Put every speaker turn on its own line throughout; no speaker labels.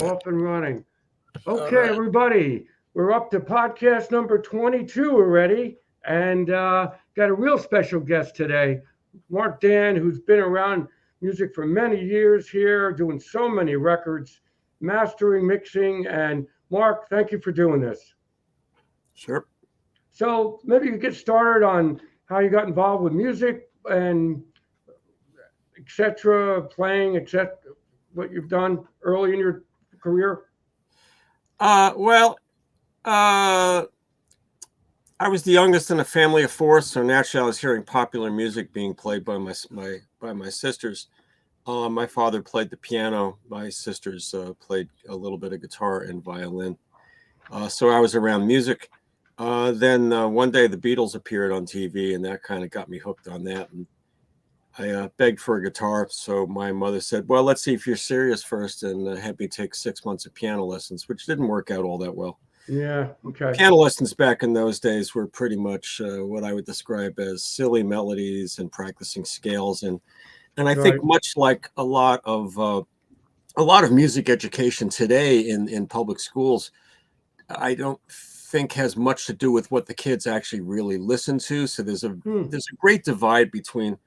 Off and running.
All
Okay,
right.
everybody, we're up to podcast number 22 already, and got a real special guest today, Mark Dann, who's been around music for many years here, doing so many records, mastering, mixing, and Mark, thank you for doing this.
Sure.
So maybe you get started on how you got involved with music and etc., playing, etc., what you've done early in your career.
Well, uh, I was the youngest in a family of four, so naturally I was hearing popular music being played by my sisters. My father played the piano. My sisters played a little bit of guitar and violin. So I was around music. Then one day the Beatles appeared on TV, and that kind of got me hooked on that. And I begged for a guitar, so my mother said, "Well, let's see if you're serious first," and had me take 6 months of piano lessons, which didn't work out all that well.
Yeah, okay.
Piano lessons back in those days were pretty much what I would describe as silly melodies and practicing scales, and I think
Right.
much like a lot of music education today in public schools, I don't think has much to do with what the kids actually really listen to. So
Hmm.
there's a great divide between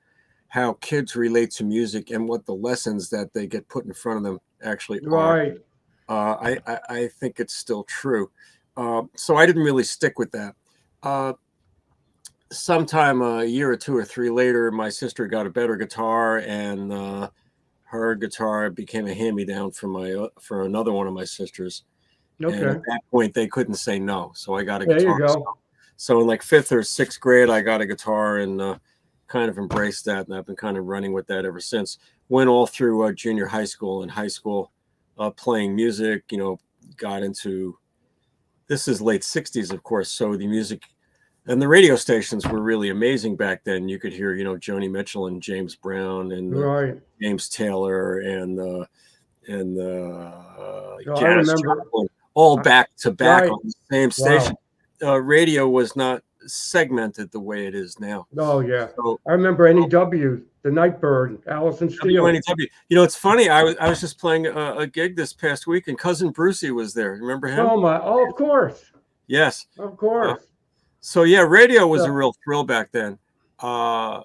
how kids relate to music and what the lessons that they get put in front of them actually are.
Right.
I think it's still true. So I didn't really stick with that. Uh, Sometime a year or two or three later, my sister got a better guitar, and her guitar became a hand-me-down for another one of my sisters. And at
Okay.
that point, they couldn't say no, so I got a
There you
guitar.
go.
So in like fifth or sixth grade, I got a guitar and kind of embraced that, and I've been kind of running with that ever since. Went all through junior high school and high school, playing music. Got into this is late '60s, of course. So the music and the radio stations were really amazing back then. You could hear, Joni Mitchell and James Brown and
Right.
James Taylor and
No, I
Janis
remember.
Joplin all
I,
back to back
right.
on the same station.
Wow.
Radio was not segmented the way it is now.
Oh, yeah.
So
I remember NEW, the Nightbird, Allison Steele.
WNEW. It's funny. I was just playing a gig this past week, and cousin Brucey was there. Remember him?
Oh, my. Oh, of course.
Yes.
Of
Uh,
course.
so yeah, radio was a
So,
real thrill back then. Uh,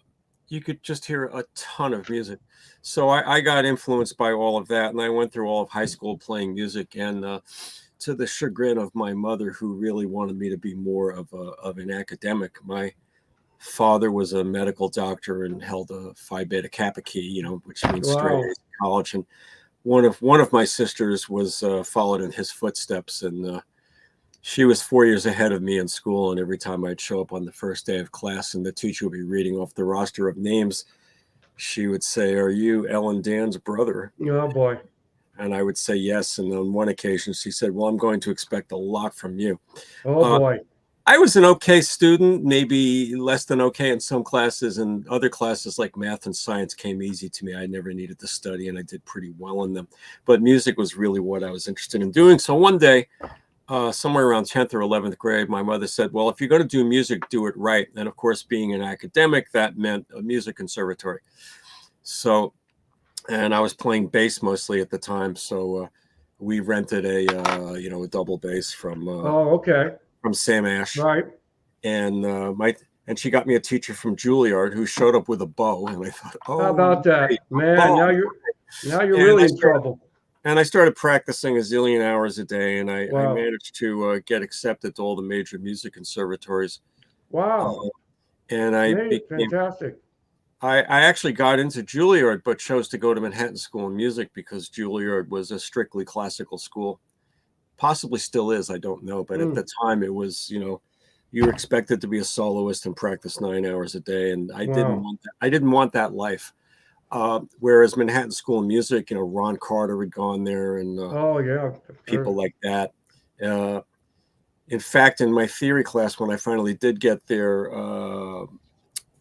you could just hear a ton of music. So I got influenced by all of that, and I went through all of high school playing music, and to the chagrin of my mother, who really wanted me to be more of an academic. My father was a medical doctor and held a Phi Beta Kappa key, which means straight
wow.
A's in college. And one of my sisters was followed in his footsteps, and she was 4 years ahead of me in school. And every time I'd show up on the first day of class, and the teacher would be reading off the roster of names, she would say, "Are you Ellen Dan's brother?"
Oh, boy.
And I would say yes. And on one occasion, she said, "Well, I'm going to expect a lot from you."
Oh,
Uh,
boy.
I was an okay student, maybe less than okay in some classes, and other classes like math and science came easy to me. I never needed to study, and I did pretty well in them. But music was really what I was interested in doing. So one day, somewhere around 10th or 11th grade, my mother said, "Well, if you're going to do music, do it right." And of course, being an academic, that meant a music conservatory. So, and I was playing bass mostly at the time. So we rented a double bass
Oh, okay.
from Sam Ash,
Right.
and and she got me a teacher from Juilliard who showed up with a bow, and I thought,
How
oh,
about
great,
that?
a
Man,
bow.
now you're
And
really in trouble.
I started practicing a zillion hours a day, and I
Wow.
managed to get accepted to all the major music conservatories.
Wow.
Uh, and I became
Fantastic.
I actually got into Juilliard, but chose to go to Manhattan School of Music because Juilliard was a strictly classical school. Possibly still is, I don't know, but at
Hmm.
the time it was, you were expected to be a soloist and practice 9 hours a day, and I didn't
Wow.
want that. I didn't want that life. Whereas Manhattan School of Music, Ron Carter had gone there, and
Oh, yeah.
people like that. Uh, in fact, in my theory class, when I finally did get there,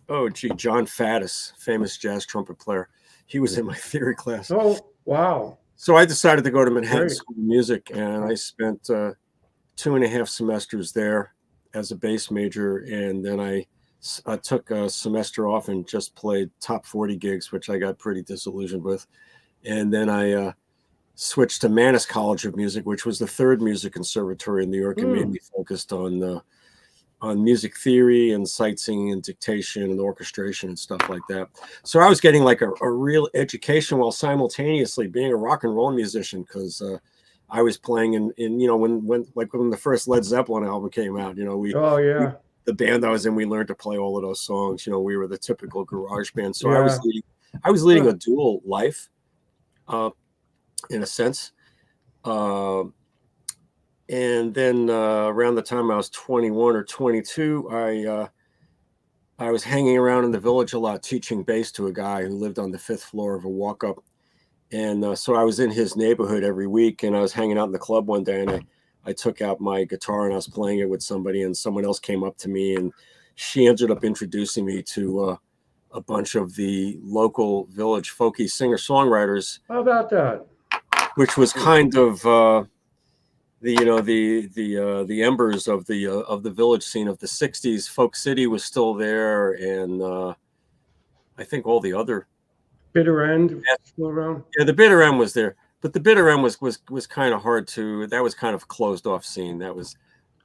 oh gee, John Faddis, famous jazz trumpet player, he was in my theory class.
Oh, wow.
So I decided to go to Manhattan
Great.
School of Music, and I spent 2.5 semesters there as a bass major, and then I took a semester off and just played top 40 gigs, which I got pretty disillusioned with. And then I switched to Mannes College of Music, which was the third music conservatory in New York, and mainly focused on music theory and sight singing and dictation and orchestration and stuff like that. So I was getting like a real education while simultaneously being a rock and roll musician, because I was playing in when the first Led Zeppelin album came out, the band I was in, we learned to play all of those songs. We were the typical garage band. So I was leading a dual life, in a sense. And then around the time I was 21 or 22, I was hanging around in the Village a lot, teaching bass to a guy who lived on the 5th floor of a walk-up. And so I was in his neighborhood every week, and I was hanging out in the club one day, and I took out my guitar and I was playing it with somebody, and someone else came up to me, and she ended up introducing me to a bunch of the local Village folky singer-songwriters.
How about that?
Which was kind of the embers of the Village scene of the 60s. Folk City was still there, and I think all the other
Bitter End still around.
Yeah, the Bitter End was there, but the Bitter End was kind of hard to. That was kind of closed off scene. That was.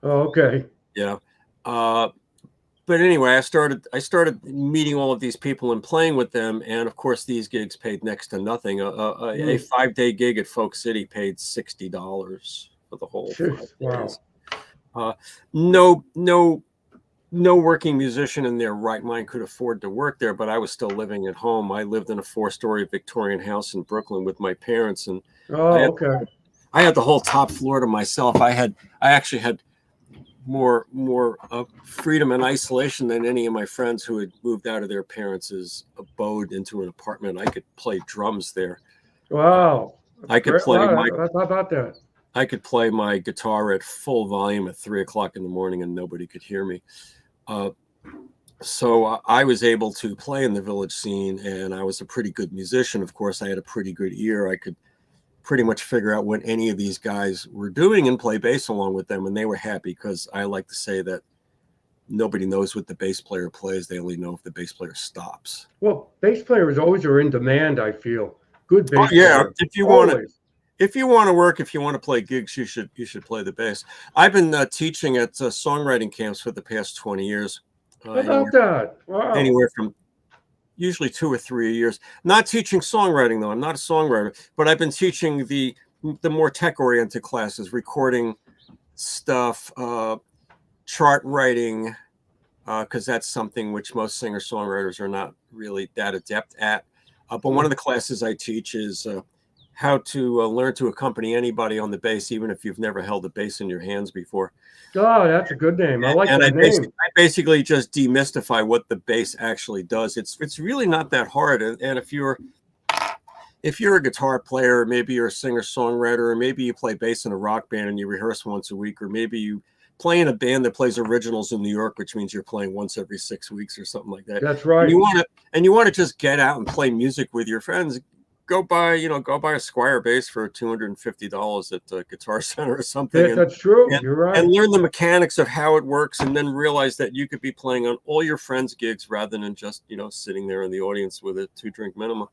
Oh, okay.
Yeah. But anyway, I started meeting all of these people and playing with them, and of course, these gigs paid next to nothing. A 5-day gig at Folk City paid $60 for the whole 5 days.
Wow.
No working musician in their right mind could afford to work there, but I was still living at home. I lived in a 4-story Victorian house in Brooklyn with my parents, and I had the whole top floor to myself. I actually had more freedom and isolation than any of my friends who had moved out of their parents' abode into an apartment. I could play drums there.
Wow.
I could play
how about that?
I could play my guitar at full volume at 3 o'clock in the morning and nobody could hear me. So I was able to play in the Village scene, and I was a pretty good musician. Of course, I had a pretty good ear. I could pretty much figure out what any of these guys were doing and play bass along with them, and they were happy, because I like to say that nobody knows what the bass player plays. They only know if the bass player stops.
Well, bass players always are in demand, I feel. Good bass
players. If you want to work, if you want to play gigs, you should play the bass. I've been teaching at songwriting camps for the past 20 years.
How about that? Wow.
Anywhere from usually 2 or 3 years. Not teaching songwriting, though. I'm not a songwriter, but I've been teaching the more tech-oriented classes, recording stuff, chart writing, because that's something which most singer-songwriters are not really that adept at. But one of the classes I teach is how to learn to accompany anybody on the bass, even if you've never held a bass in your hands before.
Oh, that's a good name. I like that name.
I basically just demystify what the bass actually does. It's really not that hard. And if you're a guitar player, or maybe you're a singer-songwriter, or maybe you play bass in a rock band and you rehearse once a week, or maybe you play in a band that plays originals in New York, which means you're playing once every 6 weeks or something like that.
That's right.
And you want to just get out and play music with your friends. Go buy a Squire bass for $250 at Guitar Center or something.
Yeah, that's true. You're right.
And learn the mechanics of how it works, and then realize that you could be playing on all your friends' gigs rather than just sitting there in the audience with a 2-drink minimum.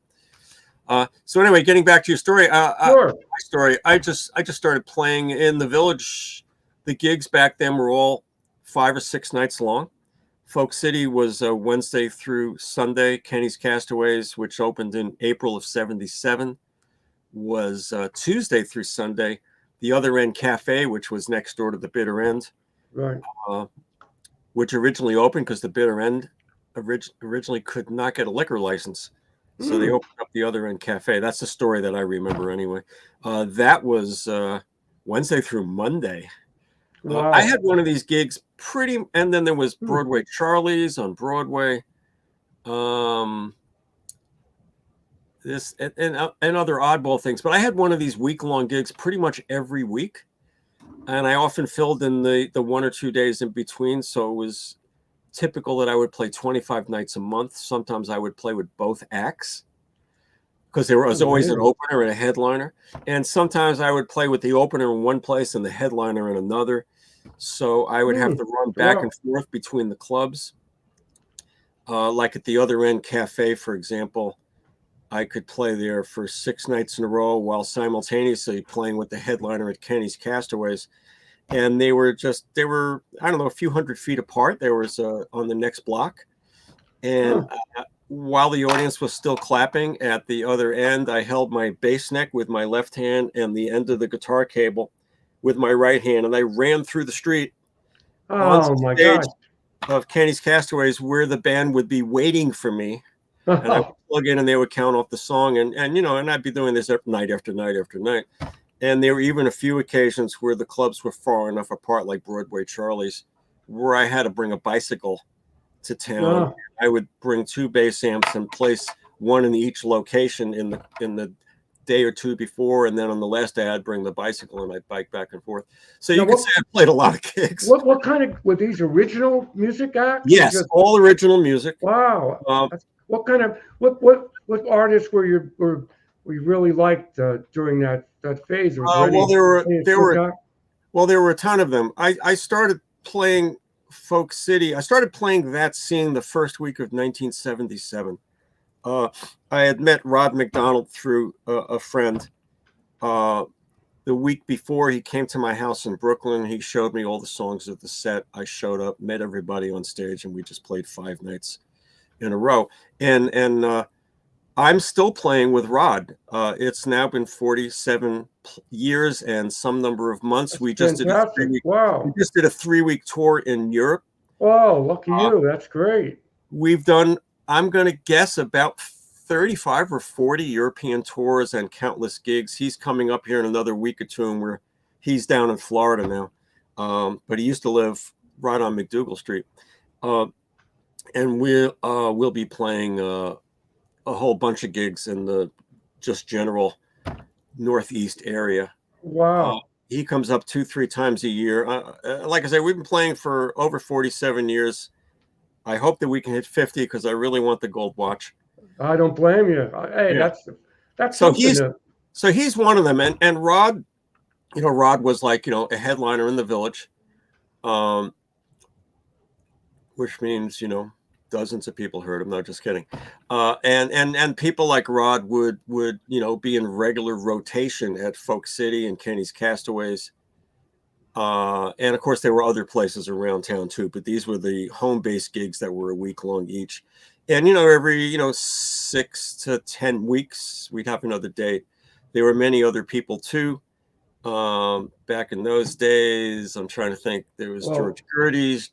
So anyway, getting back to your story.
Sure.
My story. I just started playing in the Village. The gigs back then were all 5 or 6 nights long. Folk City was Wednesday through Sunday. Kenny's Castaways, which opened in April of '77, was Tuesday through Sunday. The Other End Cafe, which was next door to the Bitter End,
right,
which originally opened because the Bitter End originally could not get a liquor license. So they opened up the Other End Cafe. That's the story that I remember anyway. That was Wednesday through Monday.
Wow.
I had one of these gigs and then there was Broadway Charlie's on Broadway. This and other oddball things, but I had one of these week-long gigs pretty much every week, and I often filled in the 1 or 2 days in between. So it was typical that I would play 25 nights a month. Sometimes I would play with both acts, because there was always an opener and a headliner. And sometimes I would play with the opener in one place and the headliner in another. So I would have to run back and forth between the clubs. Like at the Other End Cafe, for example, I could play there for 6 nights in a row while simultaneously playing with the headliner at Kenny's Castaways. And they were, I don't know, a few hundred feet apart. There was on the next block. And while the audience was still clapping at the other end, I held my bass neck with my left hand and the end of the guitar cable with my right hand. And I ran through the street on
my
stage
God.
of Kenny's Castaways, where the band would be waiting for me. And I would plug in and they would count off the song. And I'd be doing this night after night after night. And there were even a few occasions where the clubs were far enough apart, like Broadway Charlie's, where I had to bring a bicycle to town. I would bring 2 bass amps and place one in each location in the day or two before, and then on the last day I'd bring the bicycle and I'd bike back and forth. So you could say I played a lot of gigs.
What kind of, were these original music acts?
Yes, all original music.
Wow. What kind of what artists were you really liked during that phase?
Well, there were a ton of them. I started playing Folk City. I started playing that scene the first week of 1977. I had met Rod McDonald through a friend. The week before, he came to my house in Brooklyn. He showed me all the songs of the set. I showed up, met everybody on stage, and we just played 5 nights in a row. And I'm still playing with Rod. It's now been 47 years and some number of months.
That's
we just
fantastic.
did we just did a 3-week tour in Europe.
Oh, lucky you. That's great.
We've done, I'm going to guess, about 35 or 40 European tours and countless gigs. He's coming up here in another week or two, and he's down in Florida now. But he used to live right on McDougal Street. And we'll be playing a whole bunch of gigs in the just general Northeast area.
Wow.
He comes up 2-3 times a year. Like I said, we've been playing for over 47 years. I hope that we can hit 50 because I really want the gold watch.
I don't blame you. Hey, yeah. That's
so he's one of them. And Rod, Rod was like, a headliner in the Village, which means, dozens of people heard him. No, just kidding. And people like Rod would be in regular rotation at Folk City and Kenny's Castaways. And of course there were other places around town too, but these were the home base gigs that were a week long each. And every 6 to 10 weeks we'd have another date. There were many other people too. Back in those days, I'm trying to think. There was George Gerdes,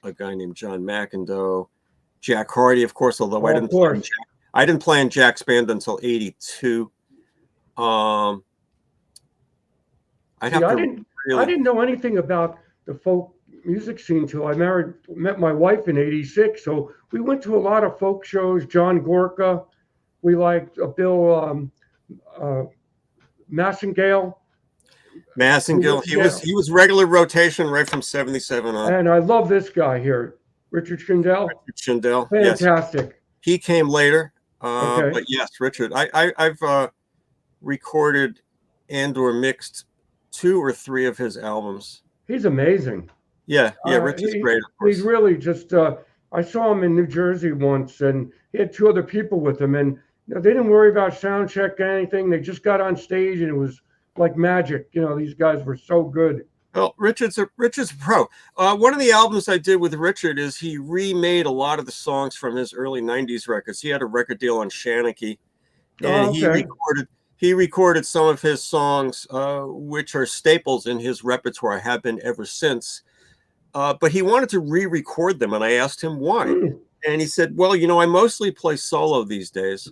a guy named John McIndoe, Jack Hardy, of course, although I didn't play in Jack's band until 82. I
didn't know anything about the folk music scene till I met my wife in 86. So we went to a lot of folk shows. John Gorka, we liked Bill Massengale.
He was regular rotation right from 77 on.
And I love this guy here, Richard Schindel. Fantastic.
Yes. He came later. But yes, Richard. I've recorded and/or mixed 2 or 3 of his albums.
He's amazing.
Yeah, Richard's great. Of course.
He's really just. I saw him in New Jersey once, and he had 2 other people with him, and they didn't worry about sound check or anything. They just got on stage, and it was like magic. These guys were so good.
Well, Richard's a pro. One of the albums I did with Richard is he remade a lot of the songs from his early 90s records. He had a record deal on Shanachie, and he recorded some of his songs, which are staples in his repertoire, have been ever since. But he wanted to re-record them, and I asked him why. And he said, well, I mostly play solo these days.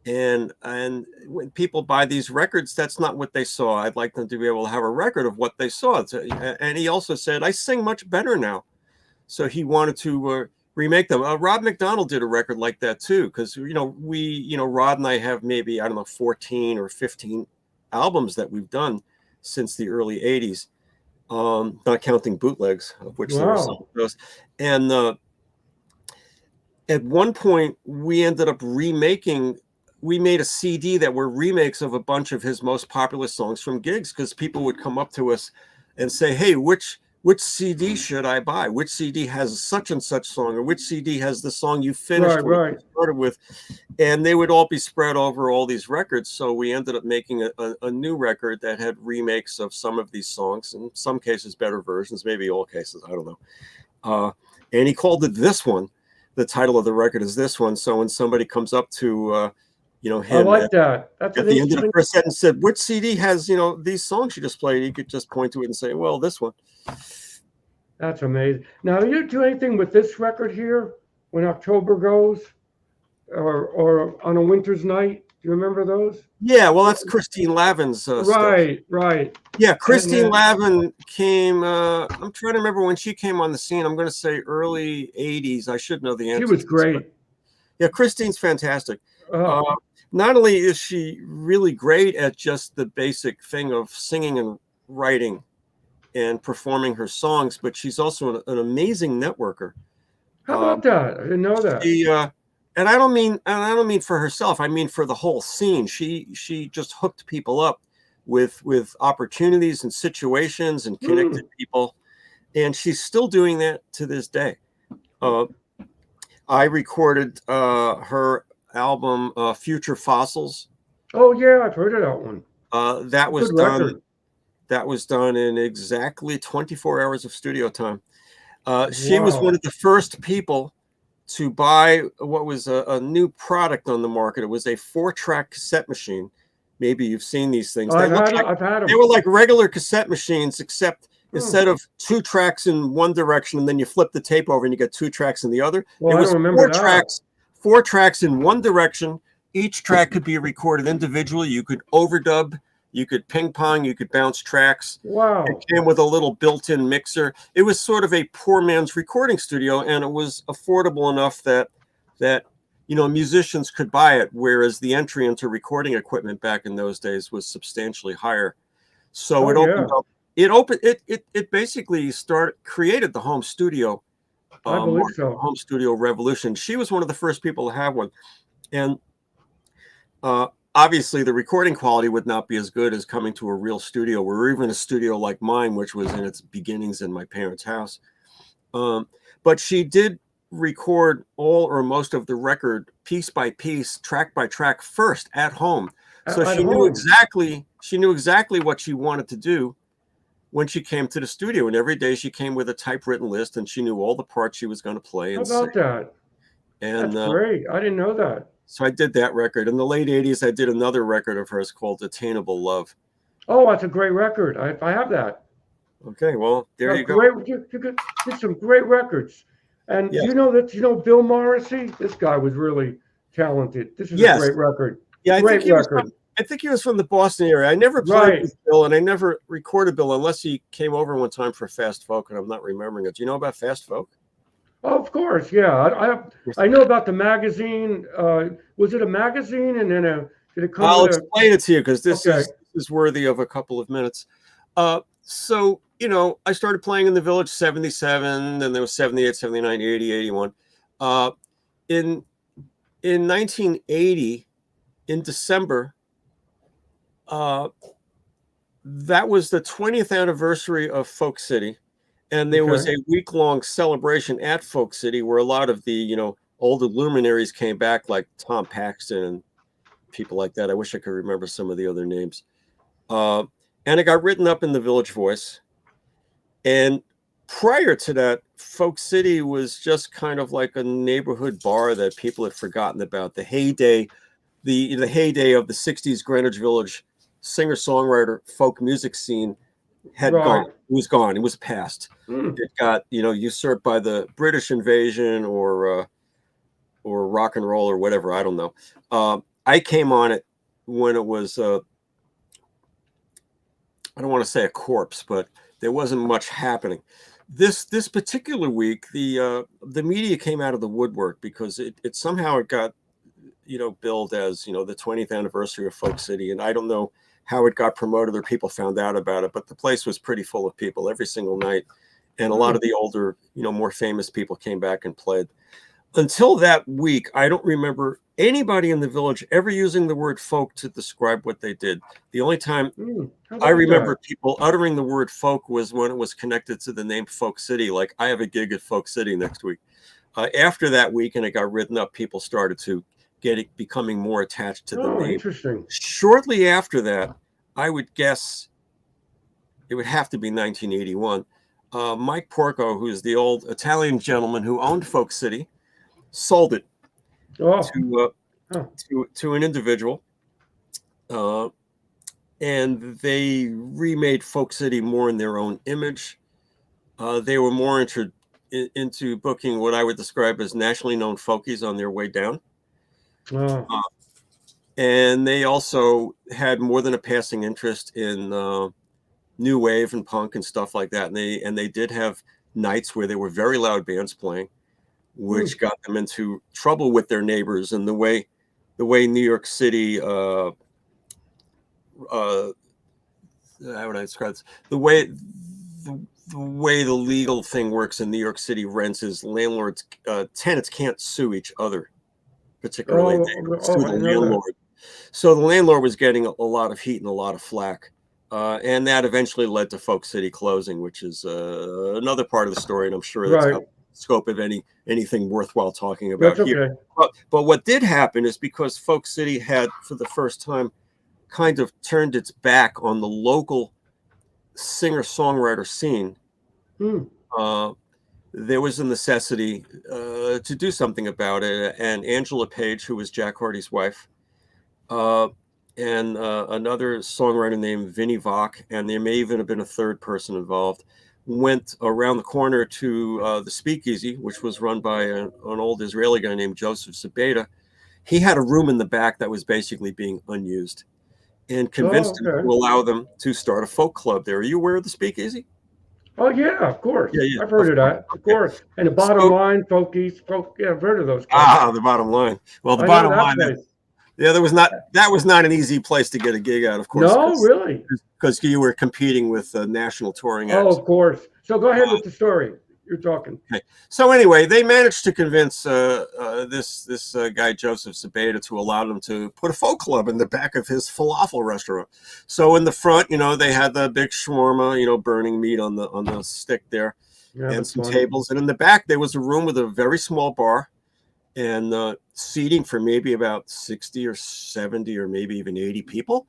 And when people buy these records, that's not what they saw. I'd like them to be able to have a record of what they saw. And he also said, I sing much better now. So he wanted to remake them. Rod McDonald did a record like that too, because Rod and I have maybe 14 or 15 albums that we've done since the early 80s, not counting bootlegs, of which there are some of those. And at one point we ended up we made a CD that were remakes of a bunch of his most popular songs from gigs, because people would come up to us and say, hey, which which CD should I buy? Which CD has such and such song, or which CD has the song you finished
Right,
with,
right.
started with? And they would all be spread over all these records. So we ended up making a new record that had remakes of some of these songs, in some cases better versions, maybe all cases, I don't know. And he called it This One. The title of the record is This One. So when somebody comes up to
I
him
like that. That's
at
an
the end of the
interesting.
first sentence, said, which CD has these songs you just played, he could just point to it and say, well, this one.
That's amazing. Now, do you do anything with this record here when October goes, or on a winter's night? Do you remember those?
Yeah, well, that's Christine Lavin's stuff.
Right, right.
Yeah,
And
Christine Lavin came, I'm trying to remember when she came on the scene. I'm going to say early 80s. I should know the
she
answer
was
to this, but
great.
yeah, Christine's fantastic.
Oh,
Not only is she really great at just the basic thing of singing and writing and performing her songs, but she's also an amazing networker.
how about that? I didn't know that.
She and I don't mean for herself. I mean for the whole scene. She just hooked people up with opportunities and situations and connected people, and she's still doing that to this day. I recorded her album Future Fossils.
Oh yeah, I've heard of that one.
That was
Good
done.
record.
That was done in exactly 24 hours of studio time. She was one
Wow.
of the first people to buy what was a new product on the market. It was a 4-track cassette machine. Maybe you've seen these things.
I've had them. I've had
They
them.
were like regular cassette machines, except instead of 2 tracks in one direction and then you flip the tape over and you get 2 tracks in the other,
Well,
it
I
was
don't remember that.
4 tracks in one direction. Each track could be recorded individually. You could overdub, you could ping pong, you could bounce tracks.
Wow.
It came with a little built-in mixer. It was sort of a poor man's recording studio, and it was affordable enough that musicians could buy it, whereas the entry into recording equipment back in those days was substantially higher. So
Oh
it opened
yeah,
up. It basically created the home studio,
I believe so.
home studio revolution. She was one of the first people to have one, and obviously the recording quality would not be as good as coming to a real studio, or even a studio like mine, which was in its beginnings in my parents' house. But she did record all or most of the record piece by piece, track by track, first at home. So
At
she knew
home.
exactly what she wanted to do when she came to the studio. And every day she came with a typewritten list, and she knew all the parts she was going to play
How
and sing.
about that?
And
That's great. I didn't know that.
so I did that record. In the late 80s, I did another record of hers called Attainable Love.
Oh, that's a great record. I have that.
Okay, well, there you go.
Great. You did some great records. And
Yes.
you know Bill Morrissey? This guy was really talented. This is a
Yes.
great record.
Yeah,
Great record.
I think he was from the Boston area. I never played
Right.
with Bill, and I never recorded Bill unless he came over one time for Fast Folk, and I'm not remembering it. Do you know about Fast Folk?
Oh, of course, yeah. I know about the magazine. Was it a magazine, and then did it come
I'll
with a?
explain it to you because this
Okay.
is worthy of a couple of minutes. So, I started playing in the Village 77, then there was 78, 79, 80, 81. In 1980, in December, that was the 20th anniversary of Folk City. And there was
Okay.
a week-long celebration at Folk City where a lot of the, older luminaries came back, like Tom Paxton and people like that. I wish I could remember some of the other names. And it got written up in the Village Voice. And prior to that, Folk City was just kind of like a neighborhood bar that people had forgotten about. The heyday of the 60s Greenwich Village singer-songwriter folk music scene had
Right.
gone. It was gone. It was past. It got usurped by the British invasion or rock and roll or whatever. I don't know. I came on it when it was I don't want to say a corpse, but there wasn't much happening. This particular week, the media came out of the woodwork because it somehow got billed as the 20th anniversary of Folk City, and I don't know how it got promoted or people found out about it, but the place was pretty full of people every single night, and a lot of the older more famous people came back and played. until that week, I don't remember anybody in the village ever using the word folk to describe what they did. The only time
How
I
about
remember
that?
people uttering the word folk was when it was connected to the name Folk City. Like, I have a gig at Folk City next week. After that week, and it got written up, people started to becoming more attached to the
Oh,
name.
interesting.
Shortly after that, I would guess it would have to be 1981. Mike Porco, who's the old Italian gentleman who owned Folk City, sold it
Oh,
to
oh,
to an individual, uh, and they remade Folk City more in their own image. They were more into booking what I would describe as nationally known folkies on their way down.
oh,
Uh, and they also had more than a passing interest in new wave and punk and stuff like that. And they did have nights where there were very loud bands playing,
hmm.
which got them into trouble with their neighbors. And the way New York City, how would I describe this? The, the way the legal thing works in New York City rents is landlords, tenants can't sue each other, particularly they
Oh,
sue
oh, I
the
didn't know that.
landlord. So the landlord was getting a lot of heat and a lot of flack. And that eventually led to Folk City closing, which is another part of the story. And I'm sure that's
Right.
out of the scope of anything worthwhile talking about
That's
here.
okay.
But what did happen is because Folk City had, for the first time, kind of turned its back on the local singer-songwriter scene,
Hmm.
uh, there was a necessity to do something about it. And Angela Page, who was Jack Hardy's wife, uh, and another songwriter named Vinnie Vach, and there may even have been a third person involved, went around the corner to the Speakeasy, which was run by an old Israeli guy named Joseph Zabeda. He had a room in the back that was basically being unused, and
Oh,
convinced him to
okay.
allow them to start a folk club there. Are you aware of the Speakeasy?
Oh, yeah, of course.
Yeah, yeah,
I've heard
of
of
course.
that. Of
Okay.
course. And the bottom
So,
line, folkies, yeah, I've heard of those guys.
the bottom line. Well, the
I know
bottom
that
line is,
place.
yeah, that was not an easy place to get a gig at, of course,
No, really?
because you were competing with national touring
Oh,
acts.
of course. So go ahead with the story. You're talking.
Okay. So anyway, they managed to convince this guy Joseph Zabeda to allow them to put a folk club in the back of his falafel restaurant. So in the front, they had the big shawarma, burning meat on the stick there,
Yeah,
and
that's
some
funny.
tables. And in the back, there was a room with a very small bar and seating for maybe about 60 or 70 or maybe even 80 people.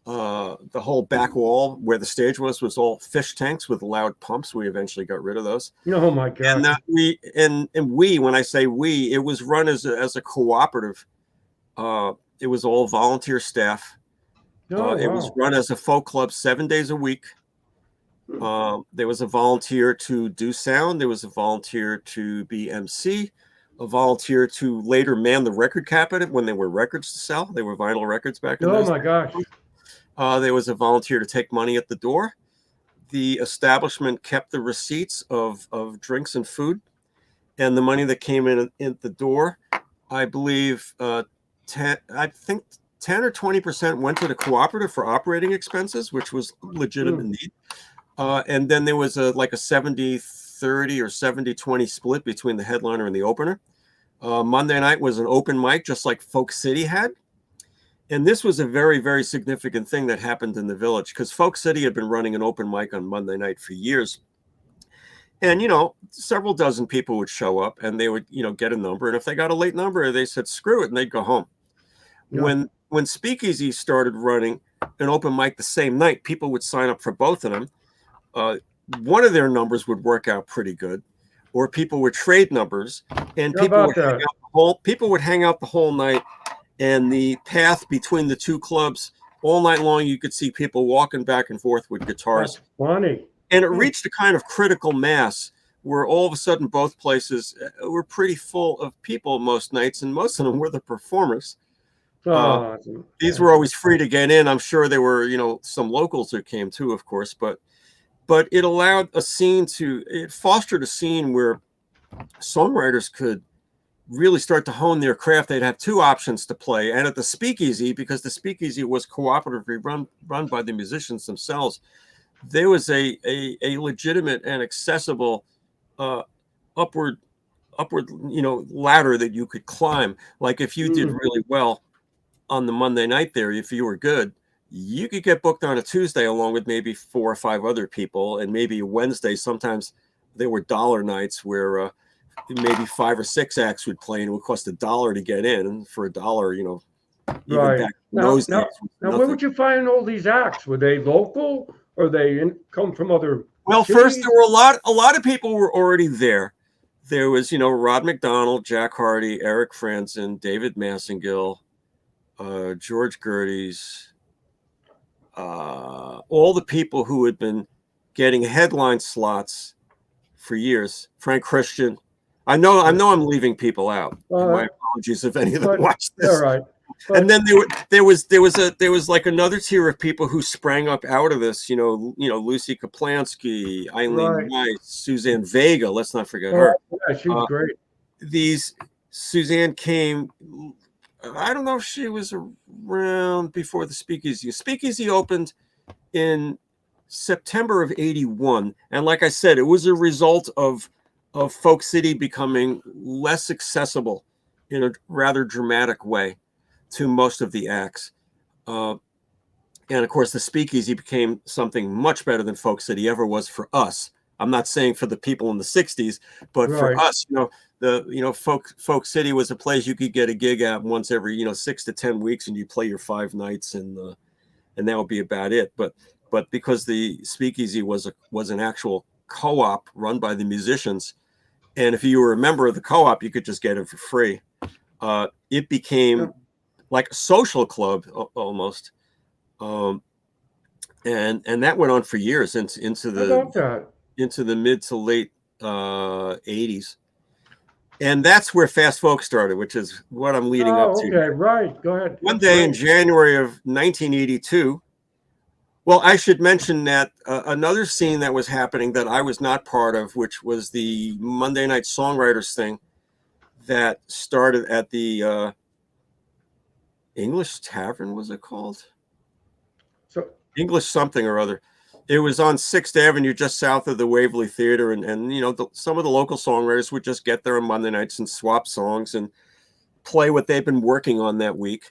The whole back wall where the stage was all fish tanks with loud pumps. We eventually got rid of those.
Oh my
And
gosh.
when I say we, it was run as a cooperative. It was all volunteer staff.
Oh
It was
wow.
run as a folk club 7 days a week.
Hmm.
There was a volunteer to do sound. There was a volunteer to be MC, a volunteer to later man the record cabinet when there were records to sell. They were vinyl records back in
Oh
those
my gosh.
days. There was a volunteer to take money at the door. The establishment kept the receipts of drinks and food, and the money that came in the door, I believe, I think 10 or 20% went to the cooperative for operating expenses, which was legitimate
Hmm.
need. And then there was like a 70-30 or 70-20 split between the headliner and the opener. Monday night was an open mic, just like Folk City had. And this was a very, very significant thing that happened in the village because Folk City had been running an open mic on Monday night for years. And, several dozen people would show up and they would, get a number. And if they got a late number, they said, screw it, and they'd go home.
Yeah.
When Speakeasy started running an open mic the same night, people would sign up for both of them. One of their numbers would work out pretty good, or people would trade numbers, and
How about that?
people would hang out the whole night. And the path between the two clubs, all night long, you could see people walking back and forth with guitars.
That's funny.
And it
Hmm.
reached a kind of critical mass where all of a sudden both places were pretty full of people most nights, and most of them were the performers. Uh,
Oh,
these were always free to get in. I'm sure there were, some locals that came too, of course, but it allowed it fostered a scene where songwriters could really start to hone their craft. They'd have two options to play. And at the Speakeasy, because the Speakeasy was cooperatively run by the musicians themselves, there was a legitimate and accessible upward upward, ladder that you could climb. Like if you did really well on the Monday night there, if you were good, you could get booked on a Tuesday along with maybe 4 or 5 other people, and maybe a Wednesday. Sometimes there were dollar nights where maybe 5 or 6 acts would play, and it would cost $1 to get in. And for $1, even
Right.
back in those days, was
Now, where
nothing.
would you find all these acts? Were they local, or come from other
Well, first
cities?
there were a lot of people were already there. There was, Rod McDonald, Jack Hardy, Eric Franzen, David Massengill, George Gerdes, all the people who had been getting headline slots for years. Frank Christian. I know I'm leaving people out. And my apologies if any of them watch this.
All right.
And then there was like another tier of people who sprang up out of this, Lucy Kaplansky, Eileen Weiss, Suzanne Vega. Let's not forget her.
Yeah, she was great.
Suzanne came. I don't know if she was around before the Speakeasy. Speakeasy opened in September of '81, and like I said, it was a result of Folk City becoming less accessible in a rather dramatic way to most of the acts. And of course, the Speakeasy became something much better than Folk City ever was for us. I'm not saying for the people in the '60s, but for us, Folk City was a place you could get a gig at once every 6 to 10 weeks, and you play your 5 nights, and that would be about it. But because the Speakeasy was an actual co-op run by the musicians, and if you were a member of the co-op, you could just get it for free. It became like a social club almost, and that went on for years into the mid to late '80s, and that's where Fast Folk started, which is what I'm leading up to.
Okay, right. Go ahead.
One day in January of 1982. Well, I should mention that another scene that was happening that I was not part of, which was the Monday Night Songwriters thing that started at the English Tavern, was it called?
So
English something or other. It was on 6th Avenue, just south of the Waverly Theater, and some of the local songwriters would just get there on Monday nights and swap songs and play what they've been working on that week.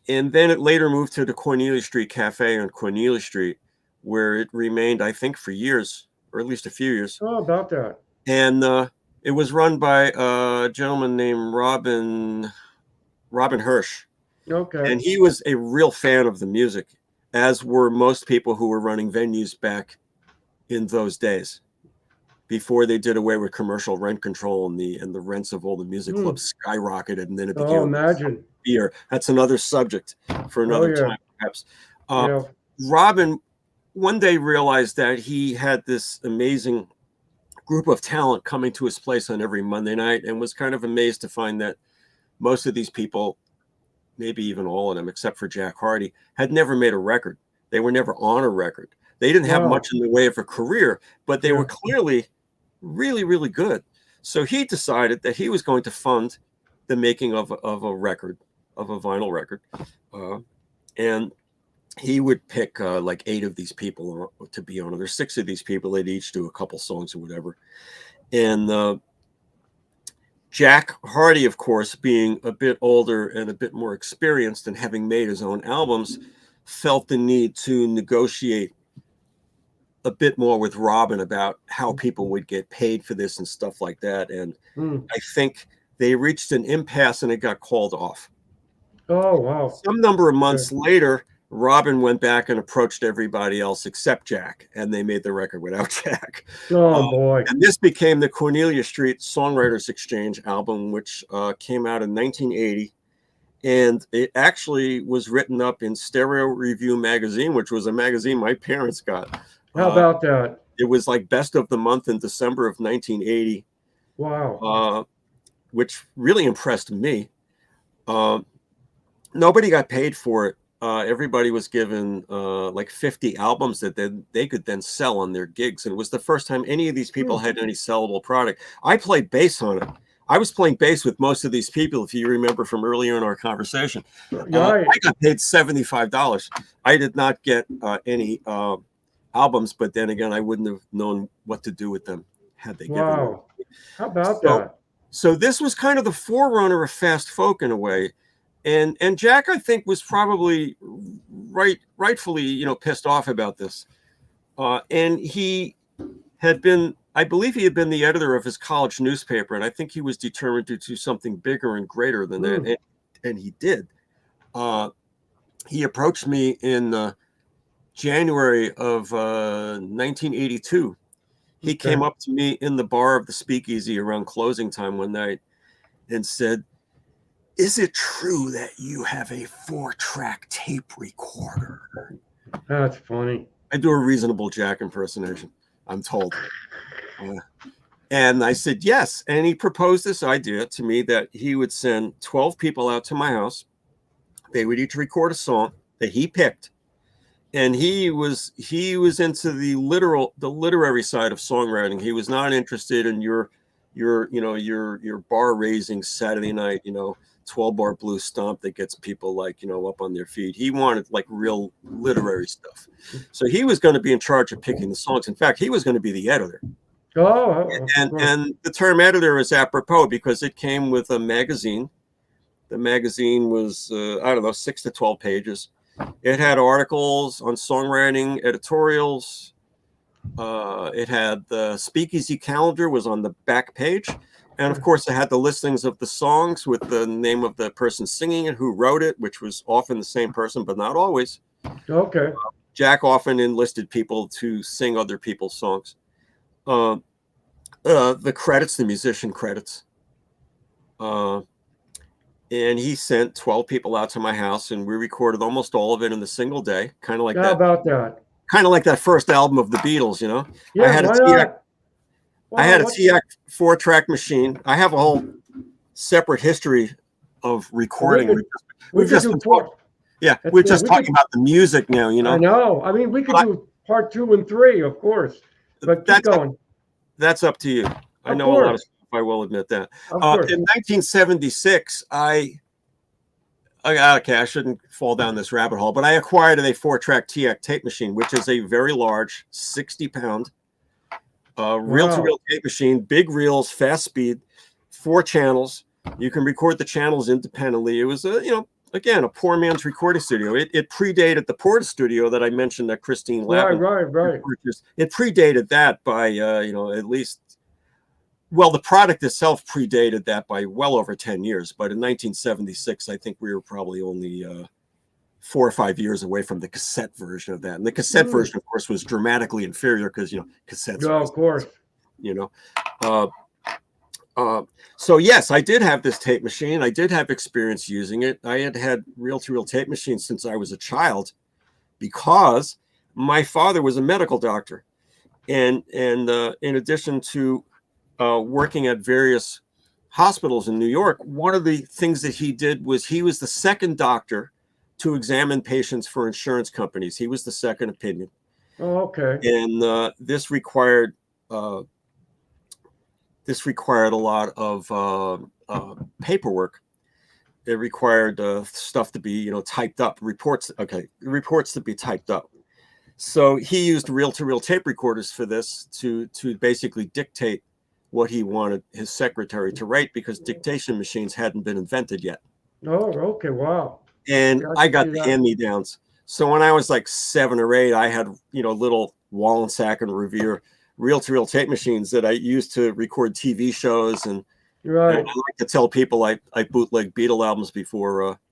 And then it later moved to the Cornelia Street Cafe on Cornelia Street, where it remained, I think, for years, or at least a few years.
Oh, about that.
And it was run by a gentleman named Robin Hirsch.
Okay.
And he was a real fan of the music, as were most people who were running venues back in those days, before they did away with commercial rent control and the rents of all the music clubs skyrocketed, and then it became
imagine.
Beer. That's another subject for another time, perhaps. Robin one day realized that he had this amazing group of talent coming to his place on every Monday night, and was kind of amazed to find that most of these people, maybe even all of them, except for Jack Hardy, had never made a record. They were never on a record. They didn't have much in the way of a career, but they were clearly really, really good. So he decided that he was going to fund the making of a record, of a vinyl record. And he would pick like 8 of these people to be on it. There's 6 of these people. They'd each do a couple songs or whatever. And Jack Hardy, of course, being a bit older and a bit more experienced and having made his own albums, felt the need to negotiate a bit more with Robin about how people would get paid for this and stuff like that. And I think they reached an impasse and it got called off.
Oh, wow.
Some number of months later, Robin went back and approached everybody else except Jack, and they made the record without Jack.
Oh, boy.
And this became the Cornelia Street Songwriters Exchange album, which came out in 1980. And it actually was written up in Stereo Review magazine, which was a magazine my parents got.
How about that?
It was like best of the month in December of 1980.
Wow.
Which really impressed me. Nobody got paid for it. Everybody was given like 50 albums that they could then sell on their gigs. And it was the first time any of these people had any sellable product. I played bass on it. I was playing bass with most of these people, if you remember from earlier in our conversation. I got paid $75. I did not get any albums, but then again, I wouldn't have known what to do with them had they given them.
How about
So,
that?
so this was kind of the forerunner of fast folk in a way. And Jack, I think, was probably rightfully, pissed off about this. And he had been, I believe he had been the editor of his college newspaper, and I think he was determined to do something bigger and greater than that. And he did. He approached me in January of 1982. He came up to me in the bar of the Speakeasy around closing time one night and said, "Is it true that you have a 4-track tape recorder?"
That's funny.
I do a reasonable Jack impersonation, I'm told. And I said, yes. And he proposed this idea to me that he would send 12 people out to my house. They would each record a song that he picked. And he was into the literary side of songwriting. He was not interested in your bar raising Saturday night, 12-bar blues stomp that gets people up on their feet. He wanted real literary stuff. So he was going to be in charge of picking the songs. In fact, he was going to be the editor. And the term editor is apropos because it came with a magazine. The magazine was 6 to 12 pages. It had articles on songwriting, editorials. It had the Speakeasy calendar was on the back page. And of course, it had the listings of the songs with the name of the person singing it, who wrote it, which was often the same person, but not always.
Okay.
Jack often enlisted people to sing other people's songs. The credits, the musician credits. And he sent 12 people out to my house, and we recorded almost all of it in a single day. Kind of like
How about that?
Kind of like that first album of the Beatles,
Yeah,
I had a TX 4-track machine. I have a whole separate history of recording.
We're just talking
about the music now,
I know. I mean, we could do part 2 and 3, of course. But keep going.
That's up to you. I know a lot of stuff, I will admit that. In 1976, I shouldn't fall down this rabbit hole, but I acquired a 4-track TX tape machine, which is a very large 60-pound reel-to-reel tape machine, big reels, fast speed, 4 channels. You can record the channels independently. It was again, a poor man's recording studio. It predated the Porta studio that I mentioned that Christine Lavin purchased. It predated that by at least. Well, the product itself predated that by well over 10 years. But in 1976, I think we were probably only 4 or 5 years away from the cassette version of that. And the cassette version, of course, was dramatically inferior because, cassettes.
Yeah, of course.
So, yes, I did have this tape machine. I did have experience using it. I had reel-to-reel tape machines since I was a child because my father was a medical doctor. And in addition to working at various hospitals in New York, one of the things that he did was he was the second doctor to examine patients for insurance companies. He was the second opinion.
Oh, okay.
And this required a lot of paperwork. It required stuff to be typed up, reports to be typed up. So he used reel-to-reel tape recorders for this to basically dictate what he wanted his secretary to write because dictation machines hadn't been invented yet.
Oh, okay. Wow.
And I got the hand-me-downs. So when I was like 7 or 8, I had, little Wallensack and Revere reel-to-reel tape machines that I used to record TV shows. And I like to tell people I bootleg Beatle albums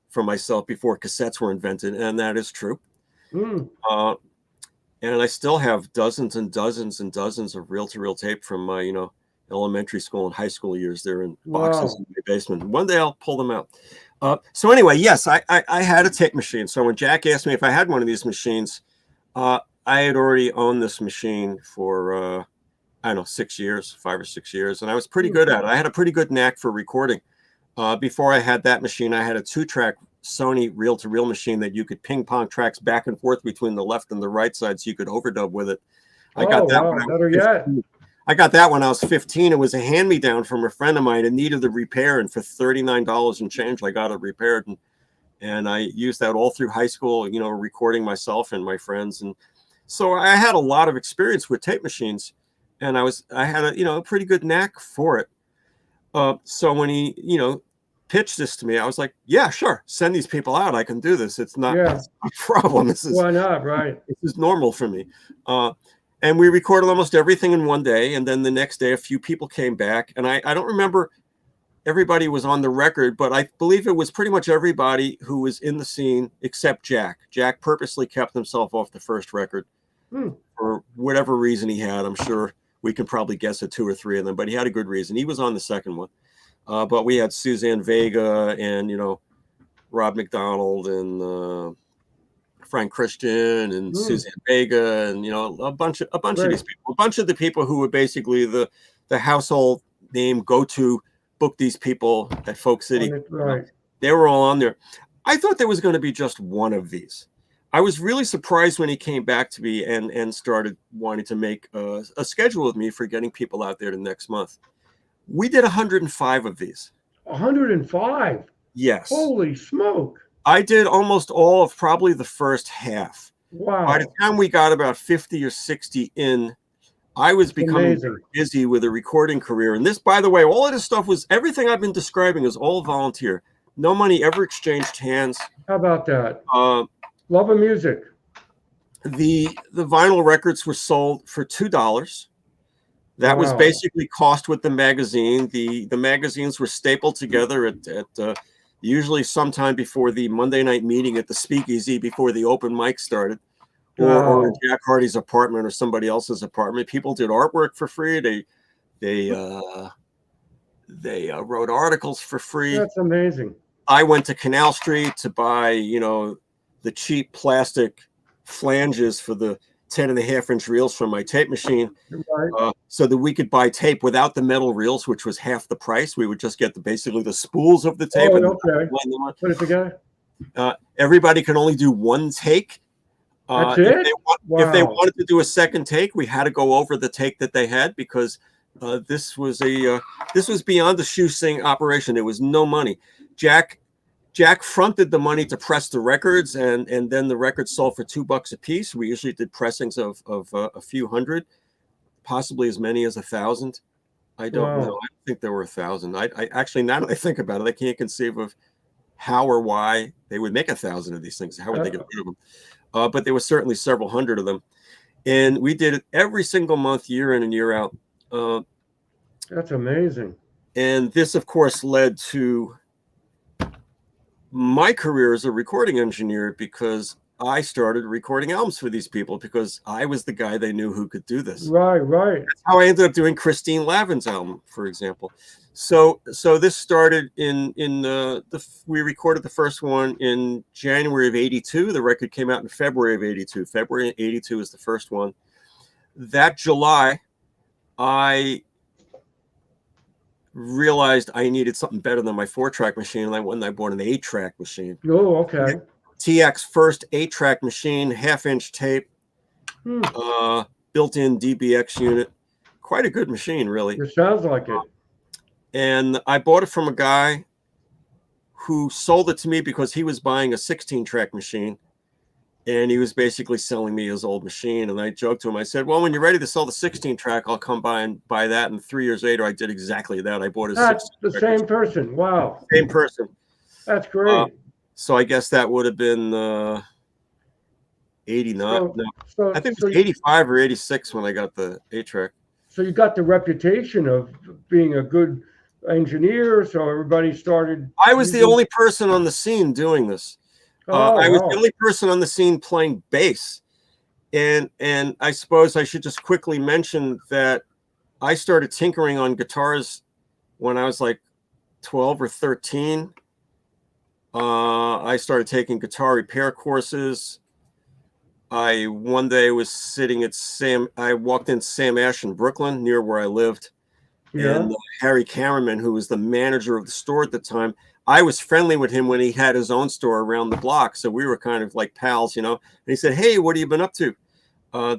for myself before cassettes were invented. And that is true. And I still have dozens and dozens and dozens of reel-to-reel tape from my, elementary school and high school years. They're in boxes in my basement. One day I'll pull them out. So anyway, yes, I had a tape machine. So when Jack asked me if I had one of these machines, I had already owned this machine for, 6 years, 5 or 6 years. And I was pretty good at it. I had a pretty good knack for recording. Before I had that machine, I had a 2-track Sony reel-to-reel machine that you could ping pong tracks back and forth between the left and the right side so you could overdub with it. I got that when I was 15. It was a hand-me-down from a friend of mine. It needed a repair, and for $39 and change, I got it repaired. And I used that all through high school, recording myself and my friends. And so I had a lot of experience with tape machines. and I had a pretty good knack for it. So when he pitched this to me, I was like, yeah, sure, send these people out. I can do this. It's not
Yeah.
a problem.
Why not? Right.
This is normal for me. And we recorded almost everything in one day. And then the next day, a few people came back. And I don't remember everybody was on the record, but I believe it was pretty much everybody who was in the scene except Jack. Jack purposely kept himself off the first record for whatever reason he had. I'm sure we can probably guess at 2 or 3 of them, but he had a good reason. He was on the second one. But we had Suzanne Vega and, Rob McDonald and Frank Christian and Suzanne Vega and a bunch of these people, a bunch of the people who were basically the household name go-to book these people at Folk City.
Right.
They were all on there. I thought there was going to be just one of these. I was really surprised when he came back to me and started wanting to make a schedule with me for getting people out there the next month. We did 105 of these.
105?
Yes.
Holy smoke.
I did almost all of probably the first half.
Wow.
By the time we got about 50 or 60 in, I was becoming busy with a recording career. And this, by the way, all of this stuff was, everything I've been describing is all volunteer. No money ever exchanged hands.
How about that? Love of music.
The vinyl records were sold for $2. That was basically cost with the magazine. The magazines were stapled together at usually sometime before the Monday night meeting at the Speakeasy before the open mic started, or in Jack Hardy's apartment or somebody else's apartment. People did artwork for free. They wrote articles for free.
That's amazing.
I went to Canal Street to buy, the cheap plastic flanges for the 10.5-inch reels from my tape machine, so that we could buy tape without the metal reels, which was half the price. We would just get basically the spools of the tape.
Put it together.
Everybody can only do one take.
That's it?
If they wanted to do a second take, we had to go over the take that they had, because this was beyond the shoestring operation. There was no money. Jack fronted the money to press the records, and then the records sold for $2 a piece. We usually did pressings of a few hundred, possibly as many as 1,000. I don't know. I think there were 1,000. I actually, now that I think about it, I can't conceive of how or why they would make 1,000 of these things. How would they get rid of them? But there were certainly several hundred of them, and we did it every single month, year in and year out.
That's amazing.
And this, of course, led to my career as a recording engineer, because I started recording albums for these people because I was the guy they knew who could do this.
Right.
That's how I ended up doing Christine Lavin's album, for example. So this started we recorded the first one in January of '82. The record came out in February of '82. February '82 is the first one. That July, I realized I needed something better than my 4-track machine, and I went and I bought an 8-track machine.
Oh, okay.
TX first 8-track machine, 1/2-inch tape, built-in DBX unit. Quite a good machine, really.
It sounds like it.
And I bought it from a guy who sold it to me because he was buying a 16-track machine, and he was basically selling me his old machine. And I joked to him, I said, well, when you're ready to sell the 16-track, I'll come by and buy that. And 3 years later, I did exactly that. I bought a 16-track.
That's the same person. Wow.
Same person.
That's great.
So I guess that would have been 89. I think it was 85 or 86 when I got the 8-track.
So you got the reputation of being a good engineer, so everybody started.
I was the only person on the scene doing this. I was the only person on the scene playing bass. And I suppose I should just quickly mention that I started tinkering on guitars when I was like 12 or 13. I started taking guitar repair courses. One day was sitting at I walked in Sam Ash in Brooklyn, near where I lived. Yeah. And Harry Cameraman, who was the manager of the store at the time, I was friendly with him when he had his own store around the block. So we were kind of like pals, And he said, hey, what have you been up to?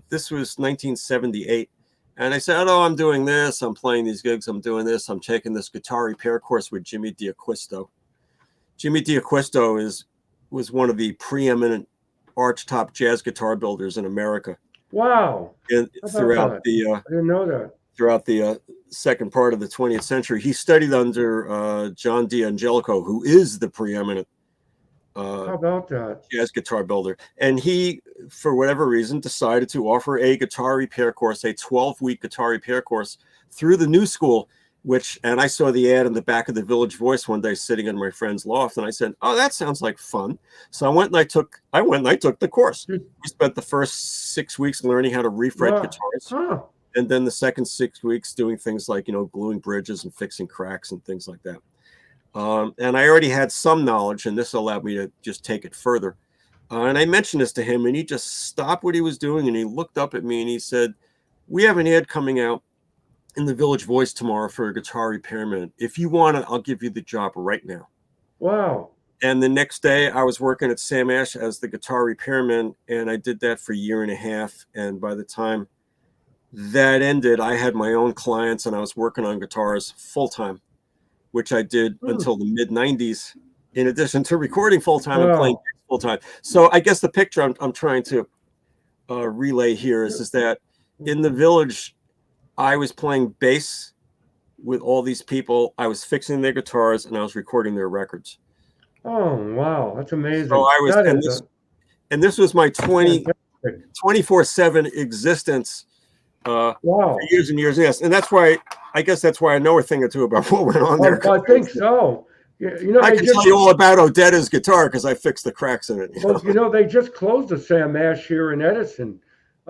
This was 1978. And I said, oh, I'm doing this. I'm playing these gigs. I'm doing this. I'm taking this guitar repair course with Jimmy D'Acquisto. Jimmy D'Acquisto was one of the preeminent archtop jazz guitar builders in America.
Wow.
And
How about
throughout
that?
the
I didn't know that.
second part of the 20th century, he studied under John D'Angelico, who is the preeminent
How about that?
jazz guitar builder. And he, for whatever reason, decided to offer a guitar repair course, a 12-week guitar repair course through the New School, and I saw the ad in the back of the Village Voice one day sitting in my friend's loft, and I said, "Oh, that sounds like fun." So I went and I took the course.
Dude,
We spent the first 6 weeks learning how to refret
wow.
guitars,
Huh.
and then the second 6 weeks doing things like, gluing bridges and fixing cracks and things like that. And I already had some knowledge, and this allowed me to just take it further. And I mentioned this to him, and he just stopped what he was doing, and he looked up at me, and he said, "We have an ad coming out in the Village Voice tomorrow for a guitar repairman. If you want it, I'll give you the job right now."
Wow.
And the next day, I was working at Sam Ash as the guitar repairman, and I did that for a year and a half. And by the time that ended, I had my own clients, and I was working on guitars full time, which I did until the mid 90s, in addition to recording full time and playing
Wow.
full time. So I guess the picture I'm trying to relay here is that in the Village, I was playing bass with all these people. I was fixing their guitars, and I was recording their records.
Oh, wow. That's
So
amazing.
I was,
That
and
is a
this was my
fantastic.
24/7 existence for
Wow.
years and years. Yes, and I guess that's why I know a thing or two about what went on there.
I think so. Yeah,
I
they
can
just
tell you all about Odetta's guitar because I fixed the cracks in it.
they just closed the Sam Ash here in Edison.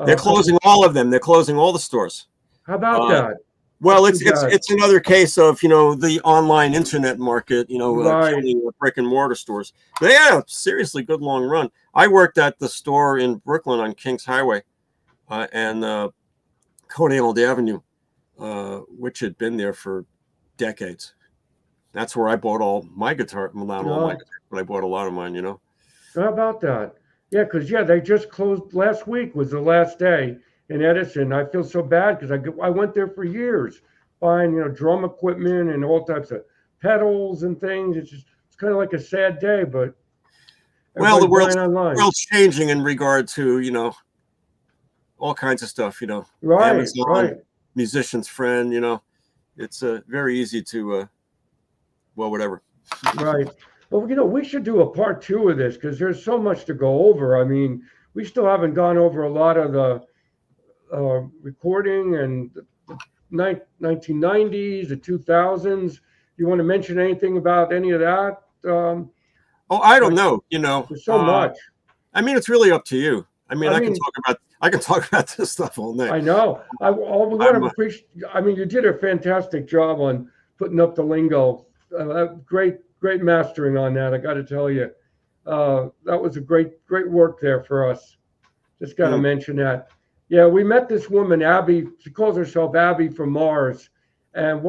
They're closing all of them. They're closing all the stores.
How about that?
Well,
That's too bad.
it's another case of the online internet market,
Right.
killing the brick and mortar stores. They had a seriously good long run. I worked at the store in Brooklyn on Kings Highway and Coney Island Avenue, which had been there for decades. That's where I bought all my guitar. Well, not all my guitar, but I bought a lot of mine.
How about that? Yeah, because they just closed last week was the last day in Edison. I feel so bad because I went there for years buying drum equipment and all types of pedals and things. It's kind of like a sad day, but
well, the
online.
world's changing in regard to all kinds of stuff.
Right,
Amazon,
right.
musician's friend. It's very easy to whatever.
Right. Well, we should do a part two of this because there's so much to go over. I mean, we still haven't gone over a lot of the recording and the 1990s, the 2000s. You want to mention anything about any of that?
I don't know.
There's so much.
I mean, it's really up to you. I mean, I can talk about this stuff all night.
I know. We want to appreciate. I mean, you did a fantastic job on putting up the lingo. Great mastering on that. I got to tell you, that was a great work there for us. Just got to mention that. Yeah, we met this woman, Abby. She calls herself Abby from Mars, and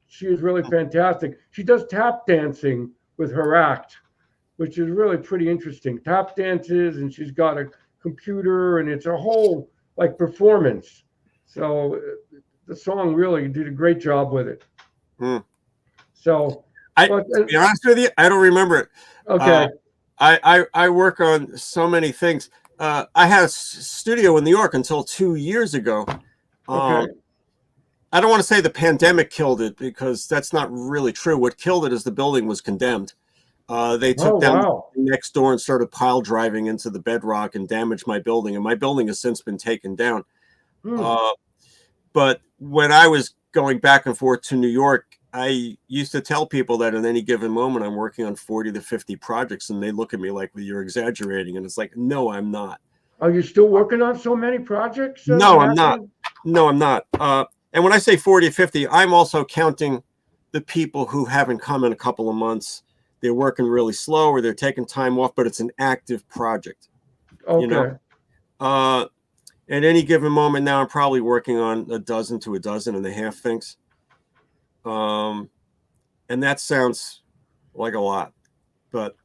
she is really fantastic. She does tap dancing with her act, which is really pretty interesting. Tap dances, and she's got a computer, and it's a whole performance. So the song really did a great job with it. So.
To be honest with you, I don't remember it.
Okay.
I work on so many things. I had a studio in New York until 2 years ago.
Okay.
I don't want to say the pandemic killed it because that's not really true. What killed it is the building was condemned. They took down next door and started pile driving into the bedrock and damaged my building. And my building has since been taken down. But when I was going back and forth to New York, I used to tell people that at any given moment I'm working on 40 to 50 projects, and they look at me like, well, you're exaggerating. And it's like, no, I'm not.
Are you still working on so many projects?
No, I'm not. No, I'm not. And when I say 40 to 50, I'm also counting the people who haven't come in a couple of months. They're working really slow or they're taking time off, but it's an active project.
Okay.
At any given moment now, I'm probably working on a dozen to a dozen and a half things. And that sounds like a lot, but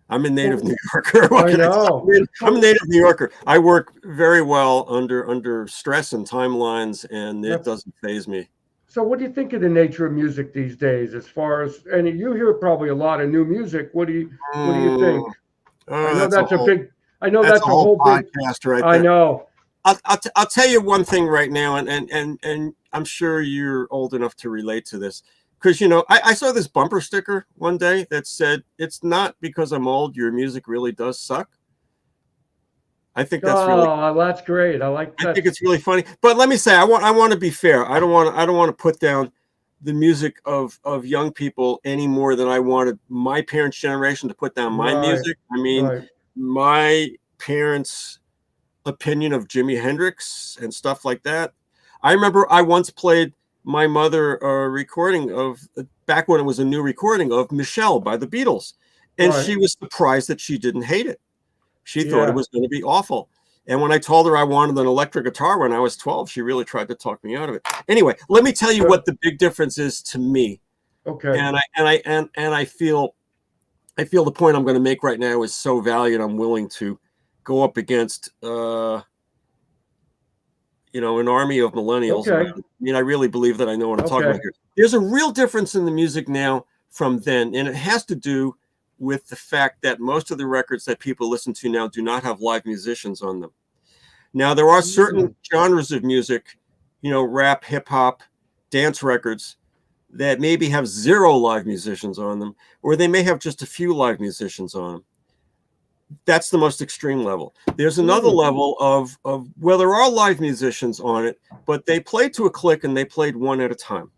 I'm a native New Yorker.
I know.
I'm a native New Yorker. I work very well under stress and timelines, and it doesn't faze me.
So what do you think of the nature of music these days as far as, and you hear probably a lot of new music. What do you think? I know that's a whole
podcast right there.
I know.
I'll tell you one thing right now, and I'm sure you're old enough to relate to this, because I saw this bumper sticker one day that said, "It's not because I'm old, your music really does suck." I think that's really
Oh, that's great. I like
I
that.
think it's really funny. But let me say, I want to be fair. I don't want to put down the music of young people any more than I wanted my parents' generation to put down my
Right,
music. I mean,
right,
my parents' opinion of Jimi Hendrix and stuff like that. I remember I once played my mother a recording of, back when it was a new recording of Michelle by the Beatles, and
right.
she was surprised that she didn't hate it. She thought it
Yeah,
was going to be awful. And when I told her I wanted an electric guitar when I was 12, she really tried to talk me out of it. Anyway, let me tell you
good.
what the big difference is to me.
Okay.
And I feel the point I'm going to make right now is so valued. I'm willing to go up against an army of millennials. And
Okay.
I really believe that I know what I'm talking
Okay.
about here. There's a real difference in the music now from then, and it has to do with the fact that most of the records that people listen to now do not have live musicians on them. Now, there are certain
Mm.
genres of music, rap, hip hop, dance records, that maybe have zero live musicians on them, or they may have just a few live musicians on them. That's the most extreme level. There's another
Mm.
level of well, there are live musicians on it, but they played to a click and they played one at a time.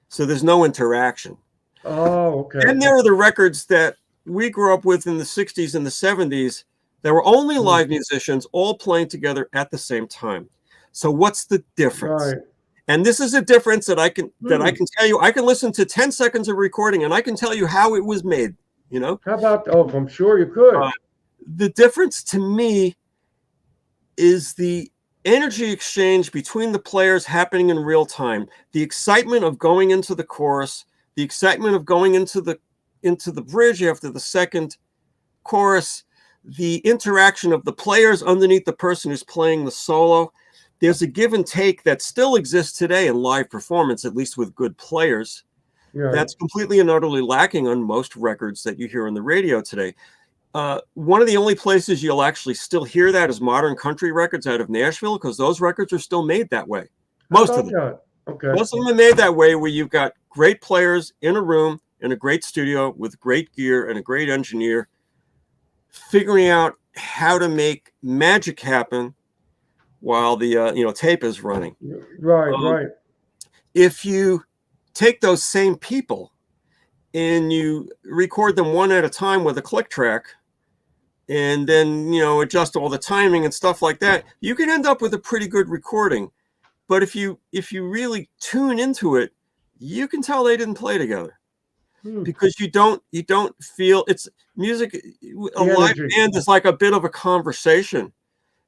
So there's no interaction.
Oh, okay.
Then there are the records that we grew up with in the 60s and the 70s. There were only
Mm.
live musicians all playing together at the same time. So what's the difference?
Right.
And this is a difference that I can
Hmm.
tell you. I can listen to 10 seconds of recording and I can tell you how it was made, you know?
How about, oh, I'm sure you
Uh,
could.
the difference to me is the energy exchange between the players happening in real time. The excitement of going into the chorus, the excitement of going into the bridge after the second chorus, the interaction of the players underneath the person who's playing the solo. There's a give and take that still exists today in live performance, at least with good players.
Right.
That's completely and utterly lacking on most records that you hear on the radio today. One of the only places you'll actually still hear that is modern country records out of Nashville, because those records are still made that way.
How
Most of
about
them.
that? Okay.
Most of them are made that way, where you've got great players in a room, in a great studio with great gear and a great engineer, figuring out how to make magic happen while the tape is running.
Right,
Um,
right.
if you take those same people and you record them one at a time with a click track, and then adjust all the timing and stuff like that, you can end up with a pretty good recording. But if you really tune into it, you can tell they didn't play together,
Hmm.
because you don't feel it's music. A
The
live
energy.
band is like a bit of a conversation.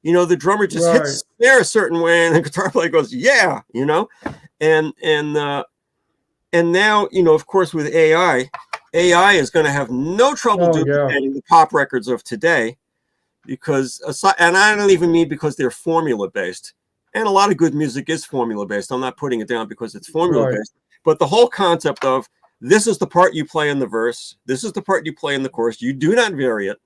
The drummer just
Right.
hits snare a certain way, and the guitar player goes, "Yeah," and now, of course, with AI is going to have no trouble
Oh, yeah.
duplicating the pop records of today, because and I don't even mean because they're formula based. And a lot of good music is formula based. I'm not putting it down because it's formula
Right.
based, but the whole concept of, this is the part you play in the verse, this is the part you play in the chorus, you do not vary it.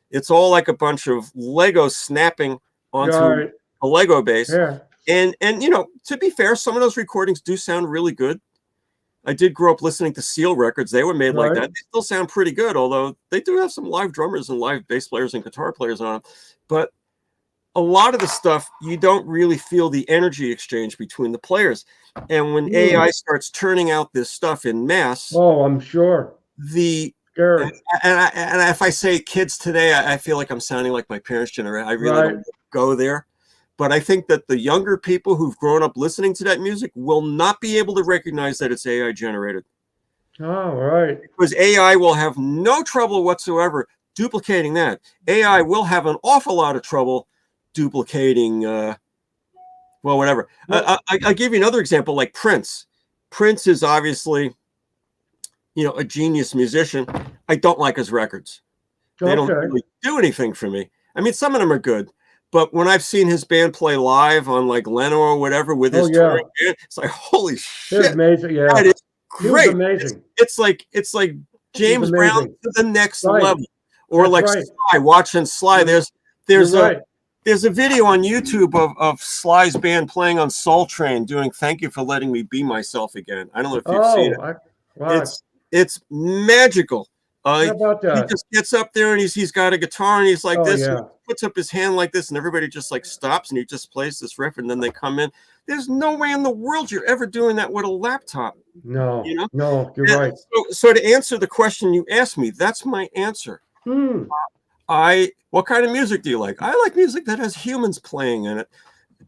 It's all like a bunch of Legos snapping onto
Right.
a Lego base.
Yeah.
And to be fair, some of those recordings do sound really good. I did grow up listening to Seal records. They were made like
Right.
that. They still sound pretty good, although they do have some live drummers and live bass players and guitar players on them. But a lot of the stuff, you don't really feel the energy exchange between the players. And when
Hmm.
AI starts turning out this stuff in mass,
Oh, I'm sure.
the
Scary.
and if I say kids today, I feel like I'm sounding like my parents' generation. I really
Right.
don't go there. But I think that the younger people who've grown up listening to that music will not be able to recognize that it's AI generated,
Oh, right.
because AI will have no trouble whatsoever duplicating that. AI will have an awful lot of trouble duplicating, well, whatever.
Well,
I'll give you another example, like Prince. Prince is obviously, a genius musician. I don't like his records. They don't
okay.
really do anything for me. I mean, some of them are good, but when I've seen his band play live on like Leno or whatever with
Oh,
his
yeah.
touring band, it's like, holy
He was
shit,
amazing.
that
Yeah.
is
He was
great.
amazing.
It's like
He was
James Brown
amazing.
to the next
Right.
level, or
That's
like
right.
Sly, watching Sly.
You're,
There's
you're
there's a
right.
There's a video on YouTube of Sly's band playing on Soul Train doing "Thank You for Letting Me Be Myself Again." I don't know if you've seen it.
Wow.
It's magical.
How about
He
that?
just gets up there and he's got a guitar and he's like
Oh,
this,
yeah.
and puts up his hand like this, and everybody just like stops and he just plays this riff, and then they come in. There's no way in the world you're ever doing that with a laptop.
No,
You know?
no, you're right.
So to answer the question you asked me, that's my answer. What kind of music do you like? I like music that has humans playing in it,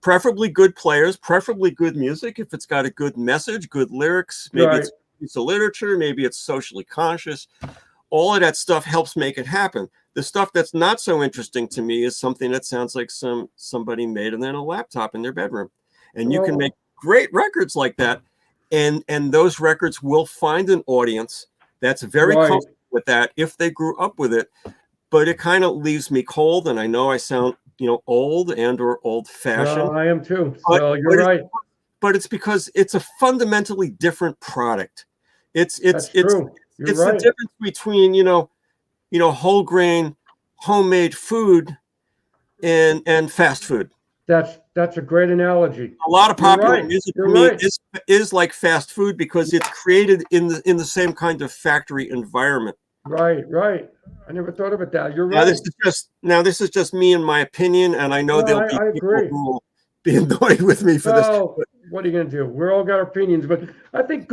preferably good players, preferably good music. If it's got a good message, good lyrics, maybe it's a piece of literature, maybe it's socially conscious. All of that stuff helps make it happen. The stuff that's not so interesting to me is something that sounds like somebody made it in a laptop in their bedroom. And you can make great records like that, and those records will find an audience that's very comfortable with that if they grew up with it. But it kind of leaves me cold, and I know I sound, old and or old-fashioned.
I am too. Well, you're right.
But it's because it's a fundamentally different product. It's
true.
It's the difference between whole grain homemade food and fast food.
That's a great analogy.
A lot of popular music to me is like fast food because it's created in the same kind of factory environment.
Right. I never thought of it that. You're right.
Now this is just me and my opinion, and I know there'll be people who will be annoyed with me for this.
What are you going to do? We're all got opinions, but I think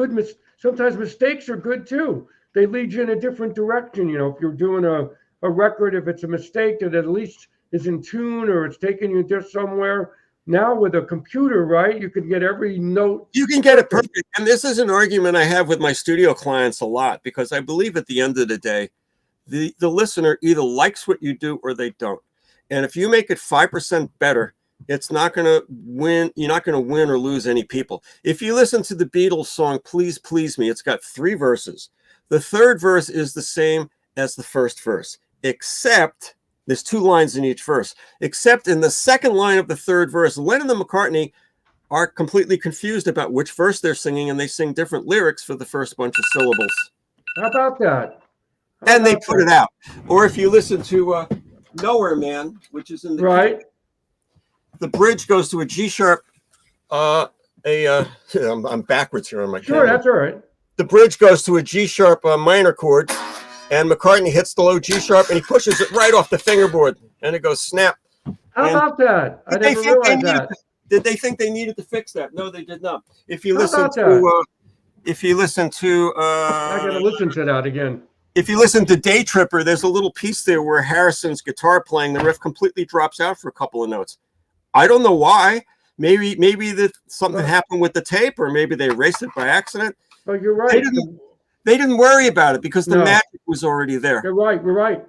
sometimes mistakes are good too. They lead you in a different direction. If you're doing a record, if it's a mistake that at least is in tune or it's taking you just somewhere. Now with a computer, right, you can get every note.
You can get it perfect. And this is an argument I have with my studio clients a lot, because I believe at the end of the day, the listener either likes what you do or they don't. And if you make it 5% better, it's not going to win. You're not going to win or lose any people. If you listen to the Beatles song, Please Please Me, it's got 3 verses. The third verse is the same as the first verse, except there's 2 lines in each verse, except in the second line of the third verse, Lennon and McCartney are completely confused about which verse they're singing, and they sing different lyrics for the first bunch of syllables.
How about that?
And they put it out. Or if you listen to Nowhere Man, which is in the the bridge goes to a G sharp. I'm backwards here on my camera.
That's all right.
The bridge goes to a G sharp minor chord, and McCartney hits the low G sharp, and he pushes it right off the fingerboard, and it goes snap.
How about that? I never realized that.
Did they think they needed to fix that? No, they did not. If you listen to,
I gotta listen to that again.
If you listen to Day Tripper, there's a little piece there where Harrison's guitar playing, the riff completely drops out for a couple of notes. I don't know why. Maybe that something happened with the tape, or maybe they erased it by accident.
Oh, you're right.
They didn't worry about it because the magic was already there.
You're right.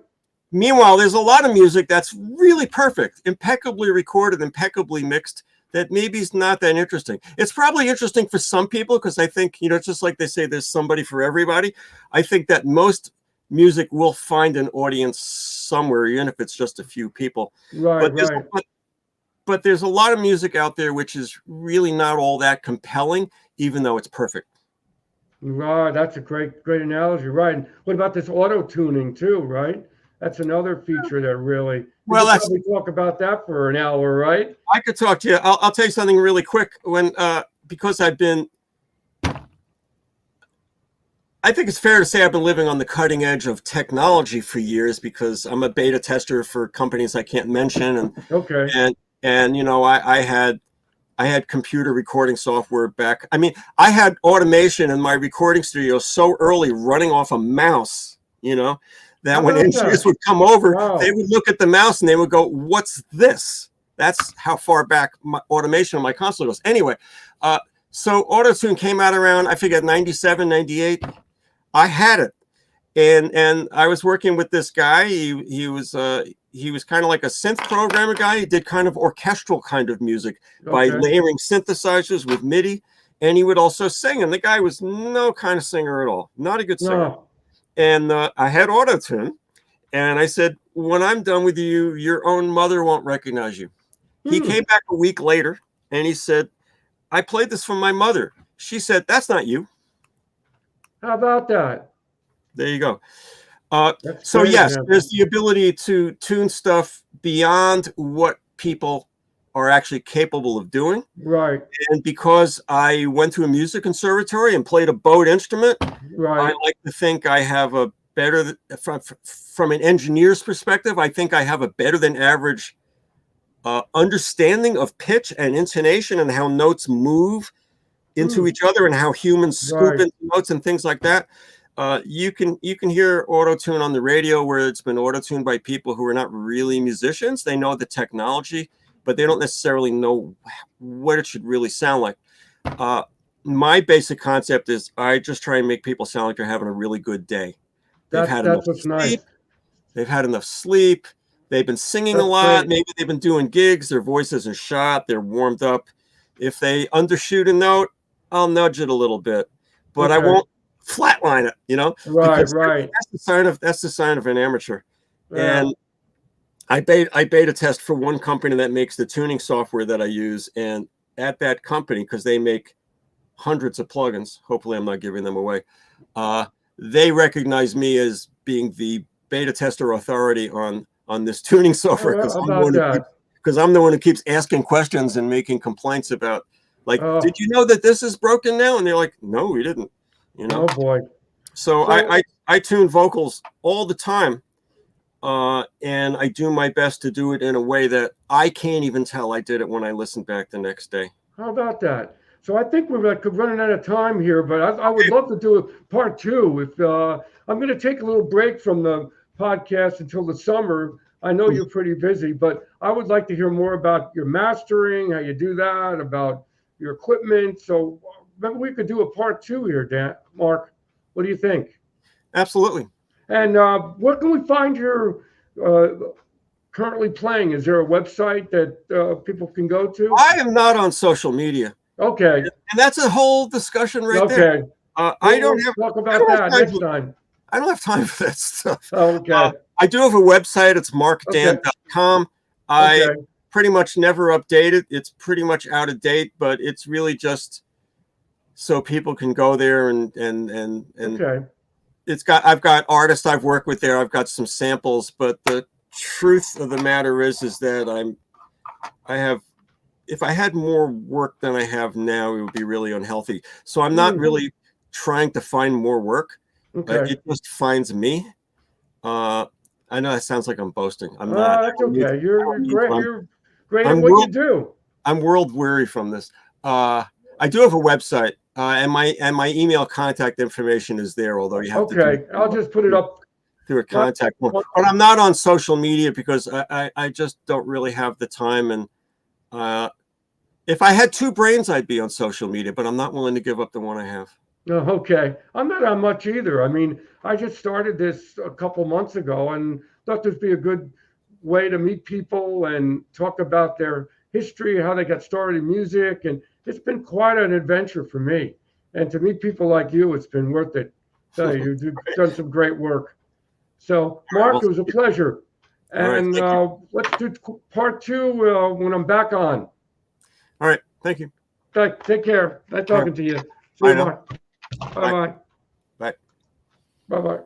Meanwhile, there's a lot of music that's really perfect, impeccably recorded, impeccably mixed, that maybe is not that interesting. It's probably interesting for some people because I think, just like they say, there's somebody for everybody. I think that most music will find an audience somewhere, even if it's just a few people. But there's a lot of music out there which is really not all that compelling, even though it's perfect.
Right, that's a great analogy. Right. And what about this auto tuning too? Right. That's another feature that really.
Well, let's
talk about that for an hour, right?
I could talk to you. I'll tell you something really quick. Because I think it's fair to say I've been living on the cutting edge of technology for years, because I'm a beta tester for companies I can't mention, I had computer recording software back. I mean, I had automation in my recording studio so early, running off a mouse, that when engineers would come over, they would look at the mouse and they would go, "What's this?" That's how far back my automation on my console goes. Anyway, so Auto-Tune came out around, I forget, 97, 98. I had it. And I was working with this guy. He was kind of like a synth programmer guy. He did kind of orchestral kind of music by layering synthesizers with MIDI. And he would also sing. And the guy was no kind of singer at all. Not a good singer.
No.
And I had Auto-Tune. And I said, when I'm done with you, your own mother won't recognize you. He came back a week later and he said, I played this for my mother. She said, that's not you.
How about that?
There you go. So yes, there's the ability to tune stuff beyond what people are actually capable of doing.
Right.
And because I went to a music conservatory and played a bowed instrument,
Right.
I like to think I have a better, from an engineer's perspective, I think I have a better than average understanding of pitch and intonation and how notes move into each other and how humans scoop into notes and things like that. You can hear auto-tune on the radio where it's been auto-tuned by people who are not really musicians. They know the technology, but they don't necessarily know what it should really sound like. My basic concept is I just try and make people sound like they're having a really good day. They've had enough
what's
sleep.
nice.
They've had enough sleep. They've been singing a lot. Maybe they've been doing gigs. Their voice isn't shot. They're warmed up. If they undershoot a note, I'll nudge it a little bit, but I won't flatline it, you know?
Right,
because
right.
That's the sign of an amateur. Yeah. And I beta test for one company that makes the tuning software that I use, and at that company, because they make hundreds of plugins, hopefully I'm not giving them away, they recognize me as being the beta tester authority on this tuning software, because I'm the one who keeps asking questions and making complaints about, like, did you know that this is broken now? And they're like, no, we didn't. You know?
Oh boy.
So I tune vocals all the time, and I do my best to do it in a way that I can't even tell I did it when I listen back the next day.
How about that? So I think we're running out of time here, but I would love to do a part 2. If I'm going to take a little break from the podcast until the summer. I know you're pretty busy, but I would like to hear more about your mastering, how you do that, about your equipment. So maybe we could do a part 2 here, Mark. What do you think?
Absolutely.
And where can we find your currently playing? Is there a website that people can go to?
I am not on social media.
Okay.
And that's a whole discussion right there. I don't have
talk about that next time.
I don't have time for that stuff.
Okay.
I do have a website. It's markdan.com. I pretty much never update it. It's pretty much out of date, but it's really just so people can go there and I've got artists I've worked with there. I've got some samples, but the truth of the matter is that if I had more work than I have now, it would be really unhealthy. So I'm not really trying to find more work. It just finds me. I know that sounds like I'm boasting. I'm not.
That's okay. You're great. You're great at what you do.
I'm world weary from this. I do have a website, and my email contact information is there. Although you have to.
I'll just put it up
through a contact form. But I'm not on social media because I just don't really have the time. And if I had 2 brains, I'd be on social media. But I'm not willing to give up the one I have.
Okay. I'm not on much either. I mean, I just started this a couple months ago and thought this would be a good way to meet people and talk about their history, how they got started in music. And it's been quite an adventure for me. And to meet people like you, it's been worth it. Tell you, you've done some great work. So, Mark, it was a pleasure. And let's do part 2 when I'm back on.
All right. Thank you.
Take care. Nice talking to you. See you, Mark. Bye-bye.
Bye.
Bye-bye.